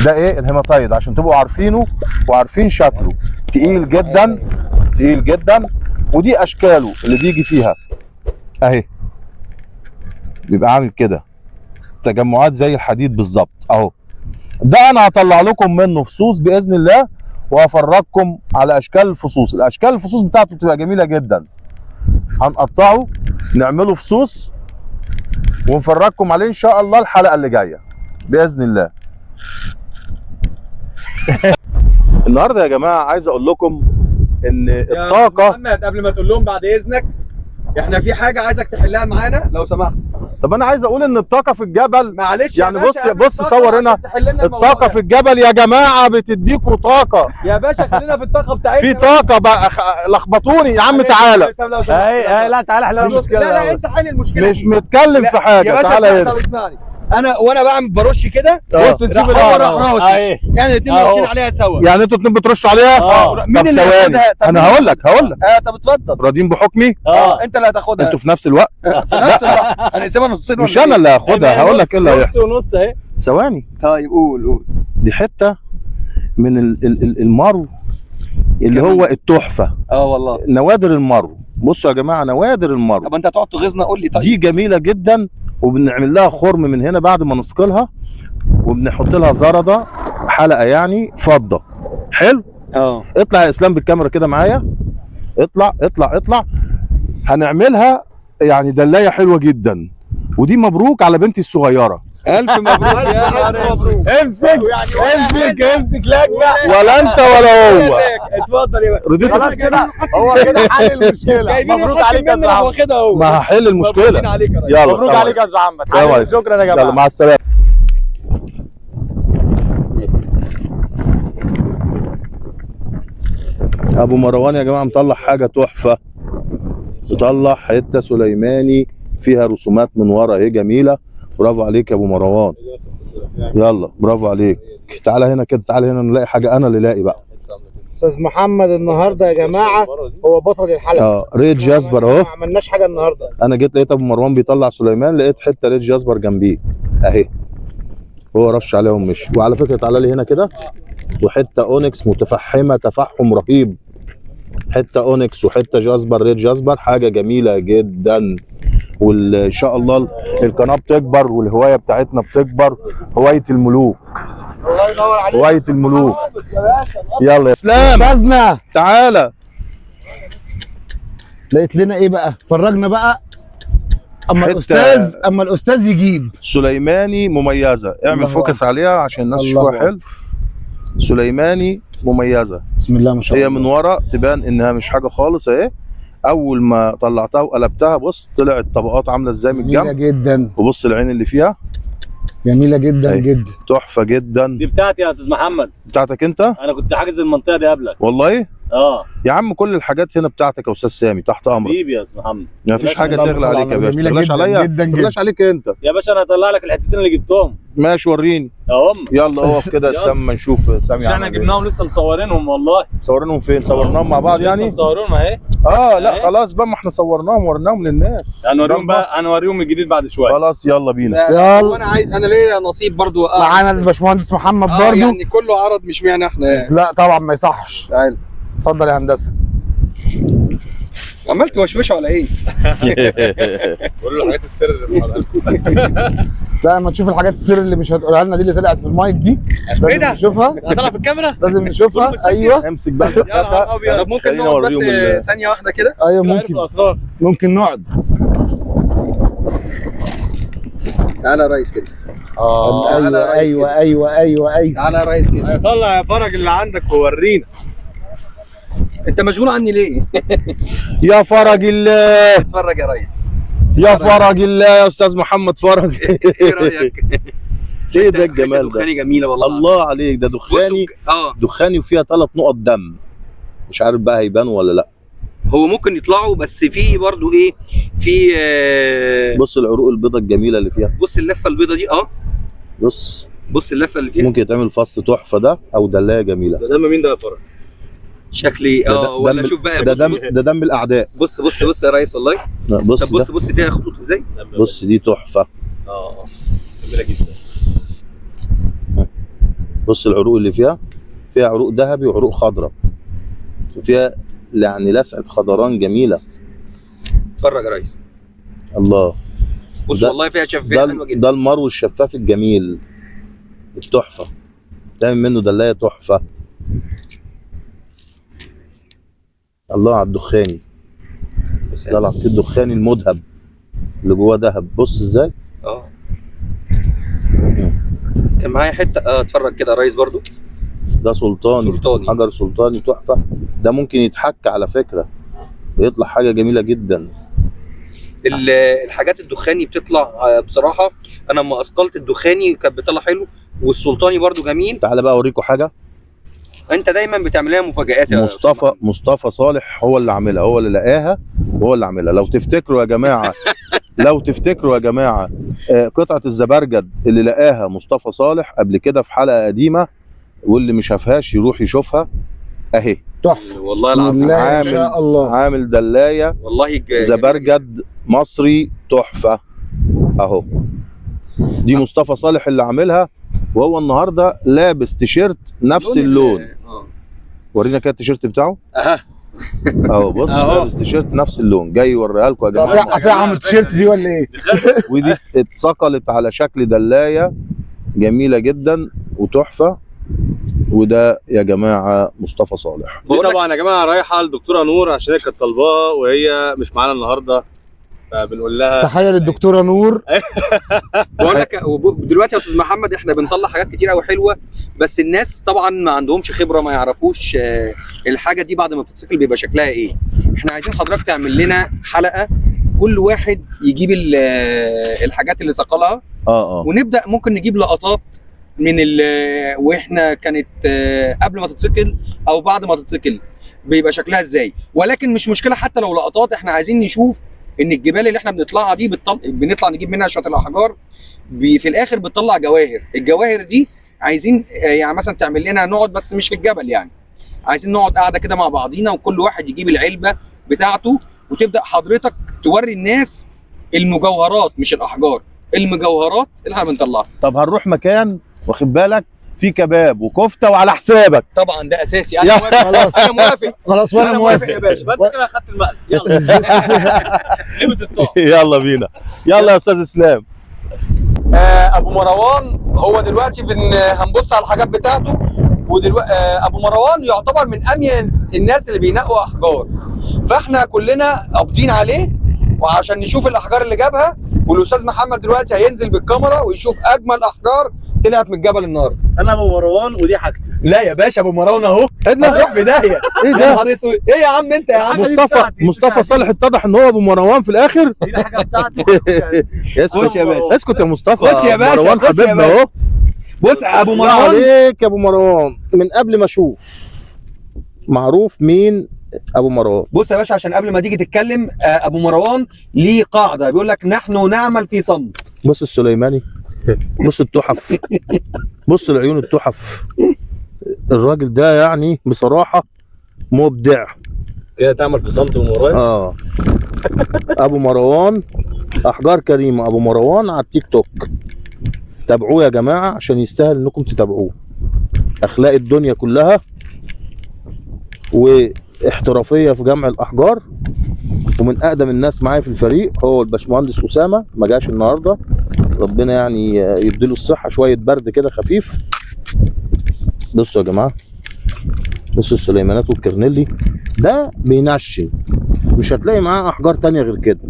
ده ايه الهيماتايد عشان تبقوا عارفينه وعارفين شكله. تقيل جدا تقيل جدا. ودي اشكاله اللي بيجي فيها اهي، بيبقى عامل كده تجمعات زي الحديد بالظبط اهو. ده انا هطلع لكم منه فصوص باذن الله، وهفرجكم على اشكال الفصوص. الاشكال الفصوص بتاعته بتبقى جميله جدا. هنقطعه نعمله فصوص ونفرجكم عليه ان شاء الله الحلقه اللي جايه باذن الله. النهارده يا جماعه عايز اقول لكم ان الطاقه. محمد قبل ما تقول لهم بعد اذنك، احنا في حاجه عايزك تحلها معانا لو سمحت. طب انا عايز اقول ان الطاقه في الجبل معلش يعني يا باشا، بص صور هنا الطاقه في الجبل يا جماعه بتديكوا طاقه يا باشا خلينا في الطاقه بتاعتنا. في طاقه بقى. لخبطوني يا عم تعالى. طب لو سمحت. لا تعالى احنا لا انت حل المشكله. مش متكلم في حاجه. يا باشا تعالى هنا. طب اسمعني، وانا بعمل برش كده. بص نشوف راشش يعني الاثنين ماشيين عليها سوا. يعني انتوا اتنين بترشوا عليها؟ طب ثواني انا هقول لك طب اتفضل. راضيين بحكمي؟ انت اللي هتاخدها انتوا في نفس الوقت؟ في نفس الوقت. هنقسمها نصين مش انا اللي هاخدها. هقول لك ايه اللي هيحصل. نص ونص اهي. ثواني. طيب قول. دي حته من المرو اللي هو التحفه. والله نوادر المرو. بصوا يا جماعه نوادر المرو. طب انت هتقعد تغيظنا؟ قول لي. طيب دي جميله جدا، وبنعمل لها خرم من هنا بعد ما نسقلها، وبنحط لها زردة حلقه يعني فضه. حلو. اطلع يا اسلام بالكاميرا كده معايا. اطلع. هنعملها يعني دلايه حلوه جدا. ودي مبروك على بنتي الصغيره. الف مبروك يا مبروك. امسك لجنه. ولا انت ولا هو. اتفضل يا باشا. رضيت هو كده حل المشكله. مبروك عليك يا استاذ. واخدها اهو. ما هحل المشكله. يلا مبروك عليك يا استاذ محمد. سلام عليكم. شكرا يا جماعه. يلا مع السلامه. ابو مروان يا جماعه مطلع حاجه تحفه. مطلع حته سليماني فيها رسومات من ورا اهي جميله. برافو عليك يا ابو مروان. يلا برافو عليك. تعالى هنا كده، تعالى هنا نلاقي حاجه. انا اللي لاقي بقى. استاذ محمد النهارده يا جماعه هو بطل الحلقه. ريد جاسبر اهو. ما عملناش حاجه النهارده. انا جيت لقيت ابو مروان بيطلع سليمان، لقيت حته ريد جاسبر جنبيه اهي. هو رش عليهم مشي. وعلى فكره تعالى لي هنا كده، وحته اونكس متفحمه تفحم رهيب. حته اونكس وحته جاسبر ريد جاسبر، حاجه جميله جدا. وان شاء الله القناه بتكبر والهوايه بتاعتنا بتكبر. هوايه الملوك. الله ينور عليك. هوايه الملوك. يلا يا اسلام استاذنا تعالى. لقيت لنا ايه بقى؟ فرجنا بقى. اما الاستاذ يجيب سليماني مميزه. اعمل فوكس عليها عشان الناس تشوفها حلو. سليماني مميزه. بسم الله ما شاء الله. هي من ورا تبان انها مش حاجه خالص اهي. اول ما طلعتها وقلبتها بص طلعت طبقات عامله ازاي من الجنب. جميله جدا. وبص العين اللي فيها جميله جدا أي. جدا. تحفه جدا. دي بتاعتي يا استاذ محمد. بتاعتك انت؟ انا كنت حاجز المنطقه دي قبلك والله؟ يا عم كل الحاجات هنا بتاعتك يا استاذ سامي، تحت امرك. حبيبي يا استاذ محمد. ما فيش حاجه تغلى عليك يا باشا. جميله تغلاش جدا عليا. جدا جدا. تغلاش عليك انت يا باشا انا هطلع لك الحتتين اللي جبتهم. ماشي وريني. اهم. يلا اقف كده استنى نشوف سامي. مش احنا جبناهم لسه مصورينهم والله. مصورينهم فين؟ صورناهم مع بعض يعني؟ مصورينهم اهي. لا خلاص بقى، ما احنا صورناهم ورناهم للناس. هنوريهم الجديد بعد شويه. خلاص يلا بينا. يلا. وانا عايز، انا ليا نصيب برضو. معانا الباشمهندس محمد برضو. يعني كله عرض مش معنى احنا يعني. لا طبعا ما يصحش. تعال اتفضل يا هندسه. عملت وشوشه ولا ايه؟ قول له حاجات السر اللي لا ما تشوف الحاجات السر اللي مش هتقولها لنا دي اللي طلعت في المايك دي. لازم نشوفها. هطلع في الكاميرا. لازم نشوفها. ايوه امسك بقى. يا نهار ابيض. طب ممكن نقعد بس ثانيه واحده كده؟ ايوه ممكن نقعد. تعالى يا ريس كده. ايوه تعالى يا ريس كده. طلع يا فرج اللي عندك وورينا. انت مشغول عني ليه؟ يا فرج الله. اتفرج يا ريس. يا فرج الله يا استاذ محمد فرج. ايه رايك؟ ايه ده الجمال ده؟ دخاني جميله والله. الله عليك. ده دخاني. دخاني وفيها 3 نقط دم. مش عارف بقى هيبانوا ولا لا. هو ممكن يطلعوا، بس في برضو ايه، في بص العروق البيضة الجميلة اللي فيها، بص اللفه البيضه دي، بص اللفه اللي فيها. ممكن يتعمل فص تحفة ده او دلاية جميلة. ده دم مين ده يا فرج؟ شكلي ولا شوف بقى، ده دم الاعداء. بص يا ريس والله. بص طب بص فيها خطوط ازاي. بص دي تحفة. جميله جدا. بص العروق اللي فيها عروق ذهبي وعروق خضراء، وفيها يعني لسعة خضران جميلة. اتفرج يا ريس. الله. بص والله فيها شفافية حلوة جدا. ده المرو الشفاف الجميل التحفة، تعمل منه دلاية تحفة. الله على الدخاني، ده العصير الدخاني المذهب اللي جواه ذهب. بص ازاي. كان معايا حته اتفرج كده يا ريس برضو. ده سلطاني، حجر سلطاني تحفه. ده ممكن يتحك على فكره، بيطلع حاجه جميله جدا. الحاجات الدخاني بتطلع بصراحه، انا لما اثقلت الدخاني كانت بتطلع حلو، والسلطاني برضو جميل. تعالى بقى اوريكم حاجه. انت دايما بتعمل لنا مفاجآت يا مصطفى صالح هو اللي عاملها، هو اللي لقاها وهو اللي عاملها. لو تفتكروا يا جماعه قطعه الزبرجد اللي لقاها مصطفى صالح قبل كده في حلقه قديمه، واللي مش شافهاش يروح يشوفها اهي. تحفه والله العظيم. ما شاء الله. عامل دلايه والله زبرجد مصري تحفه اهو. دي مصطفى صالح اللي عاملها، وهو النهارده لابس تيشيرت نفس اللون. ورينا كده التيشيرت بتاعه اهو. بص لابس تيشيرت نفس اللون، جاي يوريها لكم يا جماعه. قطعها من التيشيرت دي ولا ايه؟ ودي اتثقلت على شكل دلايه جميله جدا وتحفه. وده يا جماعه مصطفى صالح. دي طبعا يا جماعه رايحه للدكتوره نور عشان هي كانت طالباها وهي مش معانا النهارده، فبنقول لها تحيه للدكتوره نور. بقول لك دلوقتي يا استاذ محمد احنا بنطلع حاجات كتير قوي حلوه، بس الناس طبعا ما عندهمش خبره، ما يعرفوش الحاجه دي بعد ما بتتسقل بيبقى شكلها ايه. احنا عايزين حضرتك تعمل لنا حلقه كل واحد يجيب الحاجات اللي سقلها، ونبدا ممكن نجيب لقطات من واحنا كانت قبل ما تتسقل او بعد ما تتسقل بيبقى شكلها ازاي. ولكن مش مشكله حتى لو لقطات، احنا عايزين نشوف ان الجبال اللي احنا بنطلعها دي بنطلع نجيب منها شويه الاحجار في الاخر بتطلع جواهر. الجواهر دي عايزين يعني مثلا تعمل لنا نقعد، بس مش في الجبل يعني، عايزين نقعد قاعده كده مع بعضينا وكل واحد يجيب العلبه بتاعته، وتبدا حضرتك توري الناس المجوهرات مش الاحجار، المجوهرات اللي احنا بنطلعها. طب هنروح مكان واخد بالك في كباب وكفته وعلى حسابك. طبعا ده اساسي. انا موافق. خلاص انا موافق. خلاص وانا موافق يا باشا. انت كده اخدت المقلب. يلا لبس الطاقه. يلا بينا، يلا يا استاذ اسلام. ابو مروان هو دلوقتي هنبص على الحاجات بتاعته. ودلوقتي ابو مروان يعتبر من اميز الناس اللي بينقوا احجار، فاحنا كلنا قابضين عليه وعشان نشوف الاحجار اللي جابها. والاستاذ محمد دلوقتي هينزل بالكاميرا ويشوف اجمل احجار طلعت من الجبل النهارده. انا ابو مروان ودي حاجتي. لا يا باشا، ابو مروان اهو هنروح في داهيه. ايه ده؟ يا نهار اسود، ايه يا عم انت يا عم؟ مصطفى صالح اتضح ان هو ابو مروان في الاخر. دي الحاجه بتاعتي. خش يا باشا، اسكت يا مصطفى. خش يا باشا، مروان خش يا حبيبنا باشا. اهو. بص ابو مروان عليك يا ابو مروان من قبل ما اشوف معروف مين ابو مروان. بص يا باشا، عشان قبل ما تيجي تتكلم ابو مروان ليه قاعده بيقول لك نحن نعمل في صمت. بص السليماني، بص التحف، بص العيون التحف. الراجل ده يعني بصراحه مبدع. كده تعمل في صمت من ورايا. ابو مروان احجار كريمه. ابو مروان على التيك توك، تابعوه يا جماعه عشان يستاهل انكم تتابعوه. اخلاق الدنيا كلها واحترافيه في جمع الاحجار، ومن اقدم الناس معايا في الفريق هو الباشمهندس اسامه. ما جاش النهارده، ربنا يعني يديله الصحه، شويه برد كده خفيف. بصوا يا جماعه، بصوا السليمانات والكرنيلي ده بينشن، مش هتلاقي معاه احجار تانية غير كده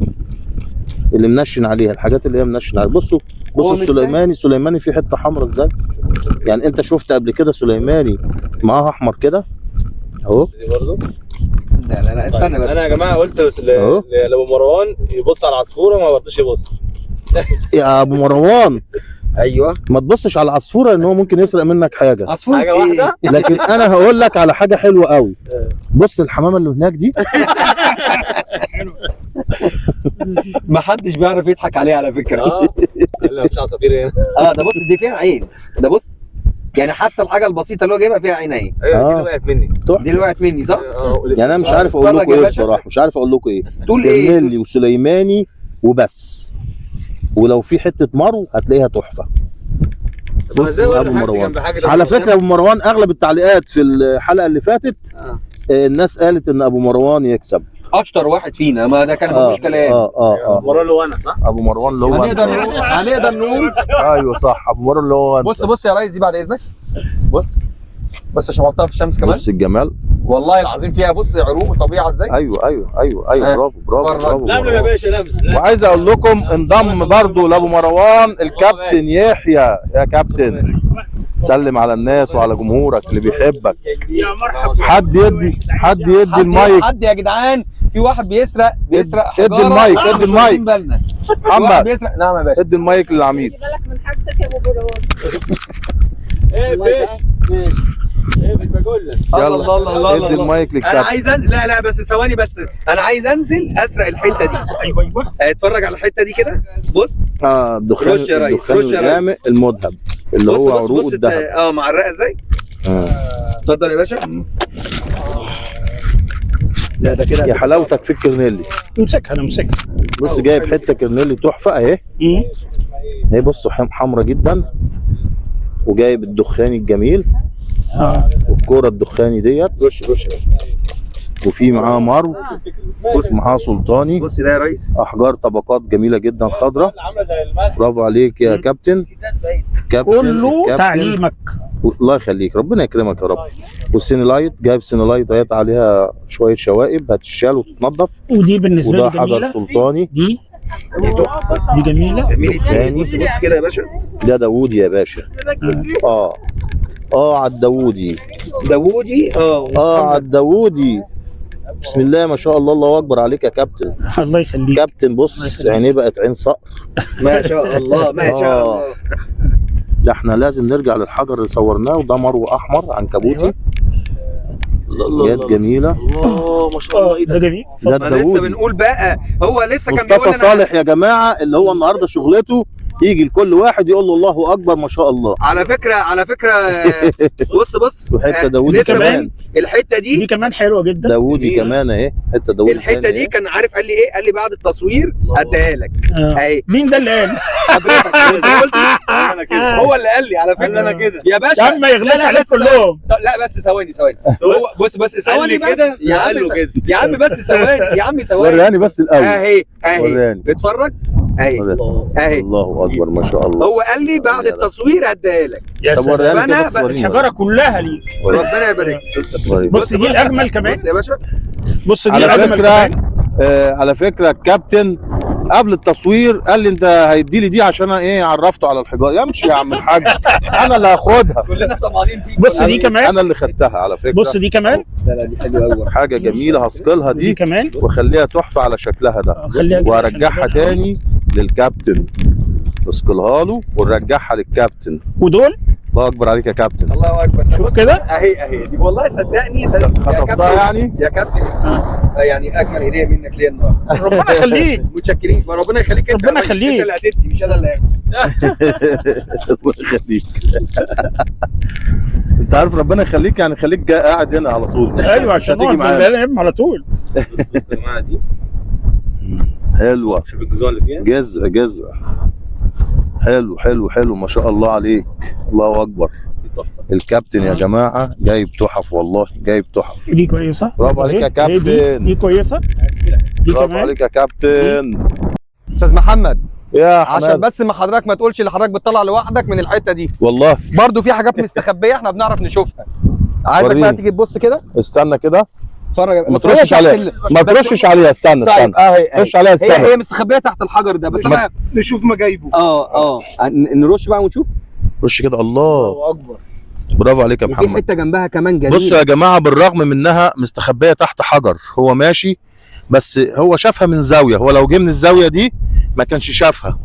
اللي منشن عليها، الحاجات اللي هي منشن عليها. بصوا السليماني في حته حمراء ازاي. يعني انت شفت قبل كده سليماني معاه احمر كده اهو. دي برضه. لا استنى بس. انا يا جماعه قلت لابو مروان يبص على العصفوره وما برضوش يبص. يا ابو مروان ايوه ما تبصش على العصفوره ان هو ممكن يسرق منك حاجه، عصفور حاجة واحدة؟ لكن انا هقول لك على حاجه حلوه قوي. بص الحمامه اللي هناك دي، ما حدش بيعرف يضحك عليه على فكره. لا مفيش عصافير هنا. ده بص دي فيها عين، ده بص يعني حتى الحاجه البسيطه اللي هو جايبها فيها عين اهي. ايوه دي اللي وقعت مني. دي اللي وقعت مني صح؟ يعني انا مش عارف اقول اتفرج لكم يا ايه باشا. بصراحه، مش عارف اقول لكم ايه. تقول ايه؟ كرنيلي وسليماني وبس، ولو في حته مرو هتلاقيها تحفه. بص ابو مروان، على فكره ابو مروان اغلب التعليقات في الحلقه اللي فاتت الناس قالت ان ابو مروان يكسب. اشطر واحد فينا، ما ده كان مفيش كلام. مرة اللي هو انا صح؟ ابو مروان اللي هو هنقدر نقول ايوه صح، ابو مروان اللي هو بص يا ريس دي بعد اذنك. بص عشان احطها في الشمس كمان. بص الجمال، والله العظيم فيها بص عروق وطبيعه ازاي. ايوه برافو اتفرج. لا يا باشا لا. وعايز اقول لكم انضم برضو لابو مروان الكابتن يحيى. يا كابتن سلم على الناس وعلى جمهورك اللي بيحبك. يا مرحبا. حد يدي المايك. حد يا جدعان، في واحد بيسرق ادي المايك، ادي المايك. محمد بيسرق. نعم يا باشا. ادي المايك للعميد. بالك من حاجتك يا ابو مروان. بقول لك. الله ادي المايك انا للكابتن. عايز لا بس ثواني بس، انا عايز انزل اسرق الحته دي. ايوه اتفرج على الحته دي كده. بص الدخان رش يا ريس، الدخان رش يا ريس. الغامق المذهب اللي هو بص عروق الذهب. معرقه ازاي. اتفضل يا باشا. لا ده كده يا حلاوتك في الكرنيلي. امسكها امسكها. بص جايب حته كرنيلي تحفه اهي. اهي بصوا حمرا جدا، وجايب الدخاني الجميل والكوره الدخاني ديت. رش وفي معاه مرو، بص معاه سلطاني. بص ده يا ريس، احجار طبقات جميله جدا خضراء. عامله زي الملح. برافو عليك يا كابتن. كله تعليمك. الله يخليك، ربنا يكرمك يا رب. والسينلايت جايب سينلايت اهيت عليها شويه شوائب هتشال وتتنضف. ودي بالنسبه وده لي حجر جميله. سلطاني. دي جميله. جميل التاني. بص كده يا باشا. ده داوودي يا باشا. على الداوودي. داوودي على الداوودي. بسم الله ما شاء الله، الله اكبر عليك يا كابتن. الله يخليك. كابتن بص عينيه بقت عين صقر. ما شاء الله ما شاء الله. ده احنا لازم نرجع للحجر اللي صورناه، وده مرو احمر عنكبوتي. يد جميله. الله ما شاء الله. ايه ده جميل. ده ما لسه الداوودي. بنقول بقى، هو لسه كان بيقول مصطفى لنا صالح يا جماعه اللي هو النهارده شغلته يجي لكل واحد يقول له الله اكبر ما شاء الله. على فكره بص وحته داوودي لسه كمان. الحته دي كمان حلوه جدا. داوودي كمان اهي، حته داوودي. الحته دي كان عارف قال لي ايه؟ قال لي بعد التصوير اديها لك اهي. مين ده اللي قال؟ حضرتك انت قلت انا كده. هو اللي قال لي على فكره. انا كده. يا باشا يا عم ما يغلاش لا، عليك بس ثواني. كلهم. لا بس ثواني هو بص ثواني بس كده، يا عم قال له كده. يا عم بس ثواني يا عم ثواني. وراني بس الاول. اهي وراني. اتفرج اهي. الله اكبر ما شاء الله. هو قال لي بعد التصوير هديها لك. يا طب سلام. وراني فأنا كده بس وريني. الحجاره كلها ليك. ربنا يبارك. بص دي الاجمل كمان. بص يا باشا. بص دي على الاجمل فكره كمان. على فكره الكابتن قبل التصوير قال لي انت هيدي لي دي عشان انا ايه عرفته على الحجاره. يمشي يا عم الحاج، انا اللي هاخدها. كلنا طمعانين فيك. بص دي كمان. انا اللي خدتها على فكره. بص دي كمان. لا دي حلوه قوي. حاجه جميله هسقلها دي دي كمان. واخليها تحفه على شكلها ده، خليها كده وهرجعها عشان تاني للكابتن. نسقلها له ونرجعها للكابتن. ودول الله اكبر عليك يا كابتن. الله اكبر. شوف كده. اهي دي والله صدقني يا خطفتها كابتن يعني؟ يا كابتن. يعني اجمل هديه منك ليا النهارده. ربنا يخليك. متشكرين. ربنا يخليك. انت ربنا يا ريس. يخليك. انت اللي هتدي مش انا اللي هاخد. الله يخليك. انت عارف ربنا يخليك يعني خليك قاعد هنا على طول. مش ايوه عشان هتيجي نقعد معانا. نلعب على طول. بص يا جماعه دي. حلوه. شوف الجزوع اللي فيها. جزء حلو ما شاء الله عليك. الله اكبر. الكابتن يا جماعه جايب تحف، والله جايب تحف. دي كويسه. برافو عليك يا كابتن. دي كويسه. دي برافو كمان. عليك يا كابتن. استاذ محمد يا عشان حماد بس ما حضرتك ما تقولش اللي حضرتك بتطلع لوحدك من الحته دي. والله برضو في حاجات مستخبيه احنا بنعرف نشوفها. عايزك وريني. بقى تيجي تبص كده. استنى كده. اتفرج. ما ترشش عليها، ما ترشش عليها. استنى طيب اهي خش عليها السنة. هي مستخبيه تحت الحجر ده بس انا نشوف ما جايبه. نرش بقى ونشوف. رش كده. الله اكبر. برافو عليك يا وفي محمد. حته جنبها كمان جميله. بصوا يا جماعه، بالرغم من انها مستخبيه تحت حجر هو ماشي، بس هو شافها من زاويه. هو لو جه من الزاويه دي ما كانش شافها،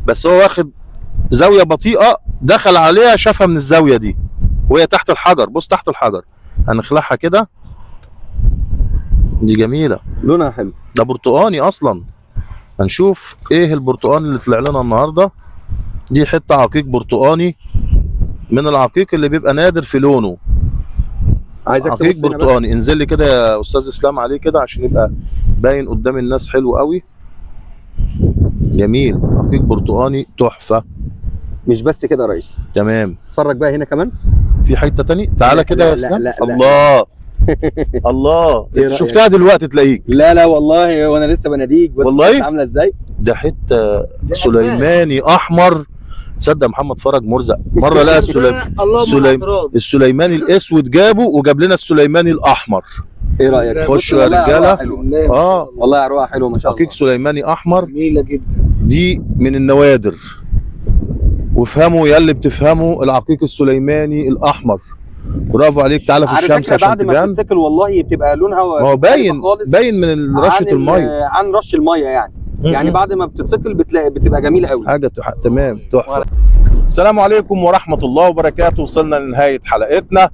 بس هو واخد زاويه بطيئه، دخل عليها شافها من الزاويه دي وهي تحت الحجر. بص تحت الحجر، هنخلعها كده. دي جميله، لونها حلو. ده برتقاني اصلا. هنشوف ايه البرتقاني اللي طلع لنا النهارده. دي حته عقيق برتقاني من العقيق اللي بيبقى نادر في لونه. عايزك عقيق تبص هنا بقى. برتقاني. انزل لي كده يا استاذ اسلام عليه كده عشان يبقى باين قدام الناس. حلو قوي، جميل، عقيق برتقاني تحفه. مش بس كده يا ريس، تمام. اتفرج بقى هنا كمان. في حته تاني، تعالى كده لا، يا لا، اسلام. لا، لا. الله الله، إيه انت رأيك؟ شفتها دلوقتي تلاقيك. لا والله وانا لسه بناديك، بس والله؟ كانت عامله ازاي. ده حته سليماني احمر. تصدق محمد فرج مرزق مره لقى السليماني الاسود جابه وجاب لنا السليماني الاحمر. ايه رايك؟ خشوا يا والله رجاله. أروقة حلوة. والله اروقه حلوه ما شاء الله. عقيق سليماني احمر جميله جدا. دي من النوادر. وافهموا يا اللي بتفهموا العقيق السليماني الاحمر. برافو عليك. تعالى في على الشمس فكرة عشان بعد ما تبان. تتسكل والله بتبقى لونها ما هو باين خالص باين من رشه الميه. عن رش الميه يعني. يعني بعد ما بتتسكل بتبقى جميله قوي. حاجه تمام، تحفه. السلام عليكم ورحمه الله وبركاته. وصلنا لنهايه حلقتنا،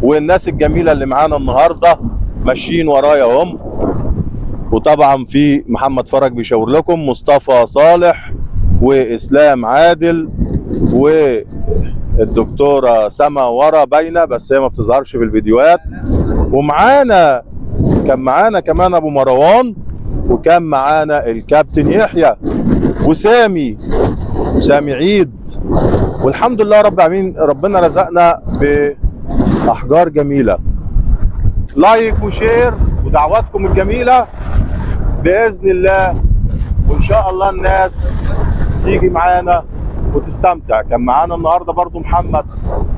والناس الجميله اللي معانا النهارده ماشيين ورايا هم. وطبعا في محمد فرج بيشاور لكم، مصطفى صالح واسلام عادل والدكتوره سما ورا باينه بس هي ما بتظهرش في الفيديوهات. ومعانا كان معانا كمان ابو مروان، وكان معانا الكابتن يحيى وسامي عيد. والحمد لله رب العالمين ربنا رزقنا باحجار جميله. لايك وشير ودعواتكم الجميله باذن الله، وان شاء الله الناس تيجي معانا وتستمتع. كان معانا النهارده برضو محمد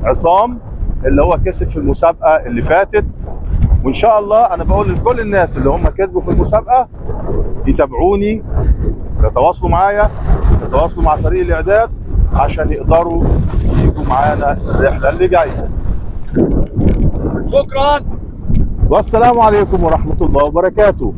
عصام اللي هو كسب في المسابقه اللي فاتت. وان شاء الله انا بقول لكل الناس اللي هم كسبوا في المسابقه يتابعوني، يتواصلوا معايا، يتواصلوا مع فريق الاعداد عشان يقدروا يجوا معانا الرحله اللي جايه. شكرا. والسلام عليكم ورحمه الله وبركاته.